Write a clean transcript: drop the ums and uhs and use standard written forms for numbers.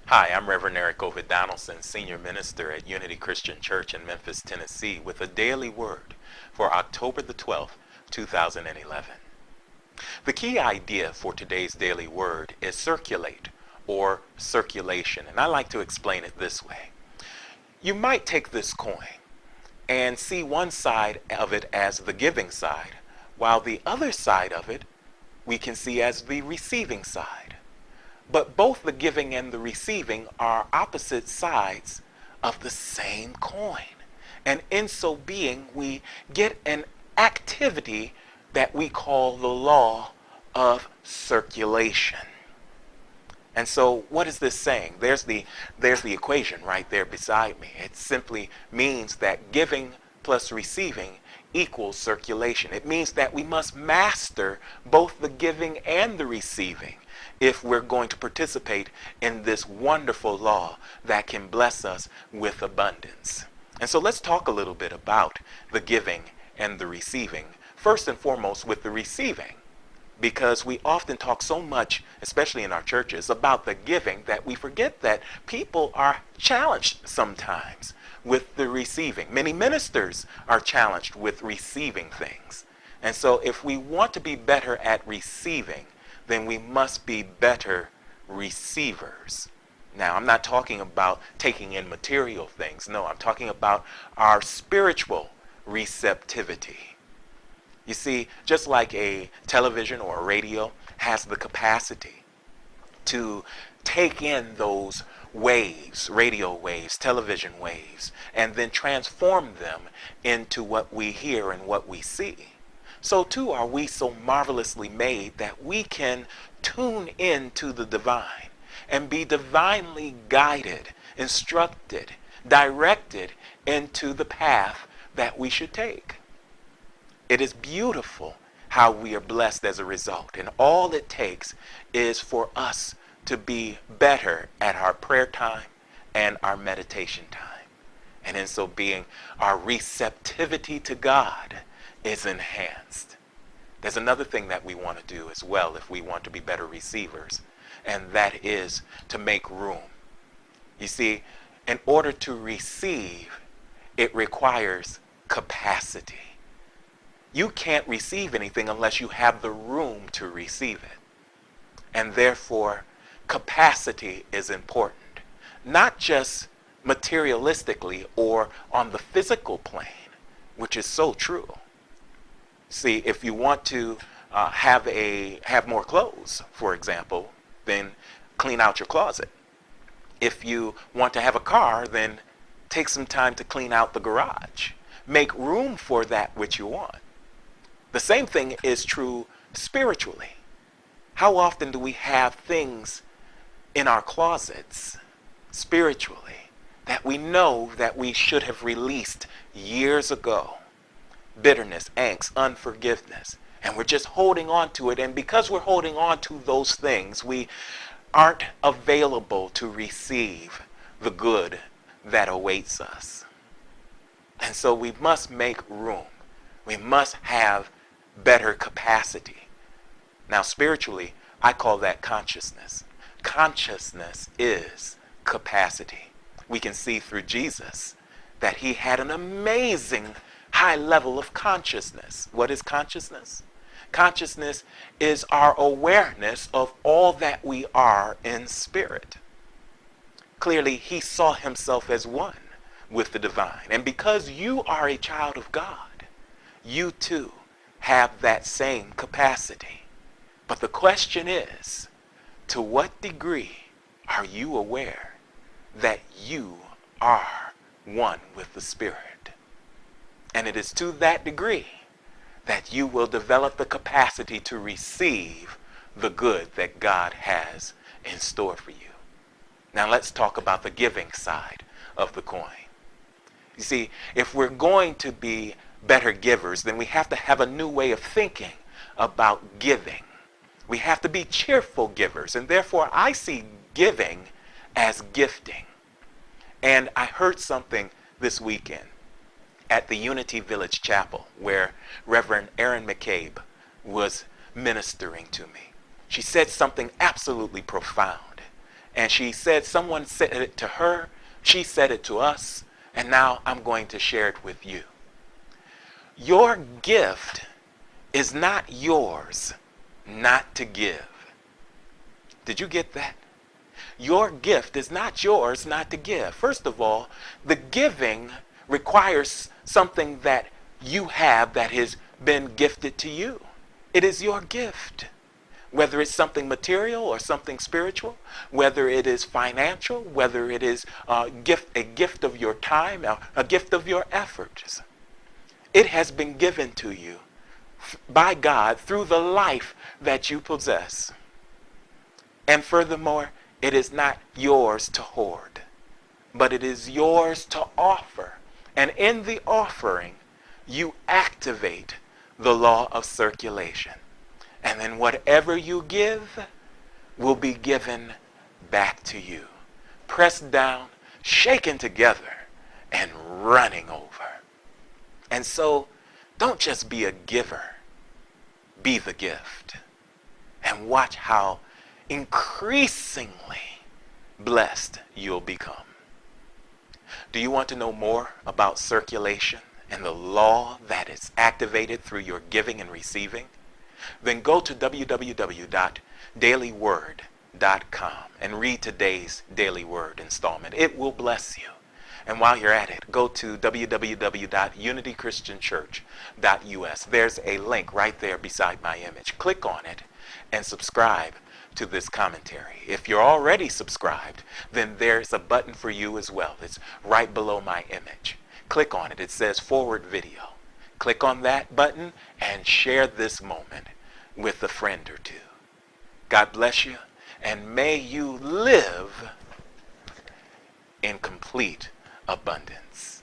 Hi, I'm Reverend Eric Ovid Donaldson, Senior Minister at Unity Christian Church in Memphis, Tennessee, with a daily word for October the 12th, 2011. The key idea for today's daily word is circulate or circulation, and I like to explain it this way. You might take this coin and see one side of it as the giving side, while the other side of it we can see as the receiving side. But both the giving and the receiving are opposite sides of the same coin. And in so being, we get an activity that we call the law of circulation. And so what is this saying? There's the equation right there beside me. It simply means that giving plus receiving equals circulation. It means that we must master both the giving and the receiving if we're going to participate in this wonderful law that can bless us with abundance. And so let's talk a little bit about the giving and the receiving. First and foremost with the receiving, because we often talk so much, especially in our churches, about the giving that we forget that people are challenged sometimes with the receiving. Many ministers are challenged with receiving things. And so if we want to be better at receiving, then we must be better receivers. Now, I'm not talking about taking in material things. No, I'm talking about our spiritual receptivity. You see, just like a television or a radio has the capacity to take in those waves, radio waves, television waves, and then transform them into what we hear and what we see, so too are we so marvelously made that we can tune into the divine and be divinely guided, instructed, directed into the path that we should take. It is beautiful how we are blessed as a result. And all it takes is for us to be better at our prayer time and our meditation time. And in so being, our receptivity to God is enhanced. There's another thing that we want to do as well if we want to be better receivers, and that is to make room. You see, in order to receive, it requires capacity. You can't receive anything unless you have the room to receive it. And therefore, capacity is important, not just materialistically or on the physical plane, which is so true. See, if you want to have more clothes, for example, then clean out your closet. If you want to have a car, then take some time to clean out the garage. Make room for that which you want. The same thing is true spiritually. How often do we have things in our closets spiritually that we know that we should have released years ago? Bitterness, angst, unforgiveness. And we're just holding on to it. And because we're holding on to those things, we aren't available to receive the good that awaits us. And so we must make room. We must have better capacity. Now, spiritually, I call that consciousness. Consciousness is capacity. We can see through Jesus that he had an amazing high level of consciousness. What is consciousness? Consciousness is our awareness of all that we are in spirit. Clearly, he saw himself as one with the divine. And because you are a child of God, you too have that same capacity. But the question is, to what degree are you aware that you are one with the Spirit? And it is to that degree that you will develop the capacity to receive the good that God has in store for you. Now let's talk about the giving side of the coin. You see, if we're going to be better givers, then we have to have a new way of thinking about giving. We have to be cheerful givers, and therefore I see giving as gifting. And I heard something this weekend at the Unity Village Chapel where Reverend Erin McCabe was ministering to me. She said something absolutely profound. And she said, someone said it to her, she said it to us, and now I'm going to share it with you. Your gift is not yours not to give. Did you get that? Your gift is not yours not to give. First of all, the giving requires something that you have that has been gifted to you. It is your gift. Whether it's something material or something spiritual, whether it is financial, whether it is a gift of your time, a gift of your efforts. It has been given to you by God through the life that you possess. And furthermore, it is not yours to hoard, but it is yours to offer. And in the offering, you activate the law of circulation. And then whatever you give will be given back to you. Pressed down, shaken together, and running over. And so, don't just be a giver. Be the gift. And watch how increasingly blessed you'll become. Do you want to know more about circulation and the law that is activated through your giving and receiving? Then go to www.dailyword.com and read today's Daily Word installment. It will bless you. And while you're at it, go to www.unitychristianchurch.us. There's a link right there beside my image. Click on it and subscribe to this commentary. If you're already subscribed, then there's a button for you as well. It's right below my image. Click on it. It says forward video. Click on that button and share this moment with a friend or two. God bless you, and may you live in complete abundance.